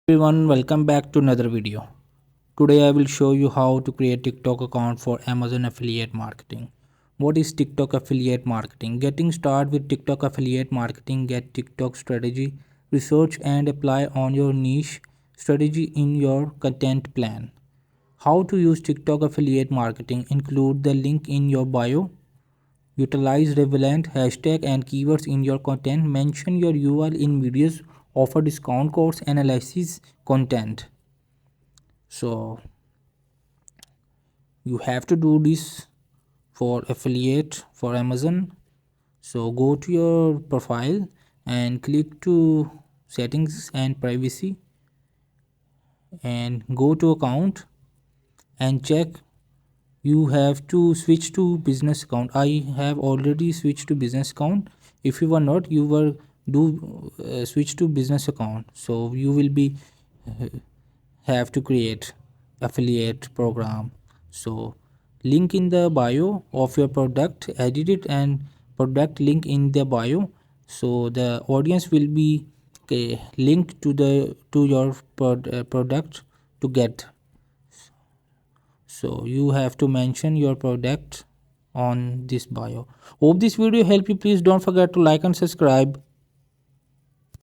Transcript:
Everyone, welcome back to another video. Today I will show you how to create TikTok account for Amazon affiliate marketing. What is TikTok affiliate marketing? Getting started with TikTok affiliate marketing, get TikTok strategy, research and apply on your niche strategy in your content plan. How to use TikTok affiliate marketing? Include the link in your bio. Utilize relevant hashtag and keywords in your content. Mention your URL in videos. Offer discount codes. Analysis content. So you have to do this for affiliate for Amazon. So go to your profile and click to settings and privacy and go to account and check. You have to switch to business account. I have already switched to business account. If you were not, you were do switch to business account. So you will be have to create affiliate program. So link in the bio of your product, edit it and product link in the bio, so the audience will be linked to the to your product to get. So you have to mention your product on this bio. Hope this video help you. Please don't forget to like and subscribe.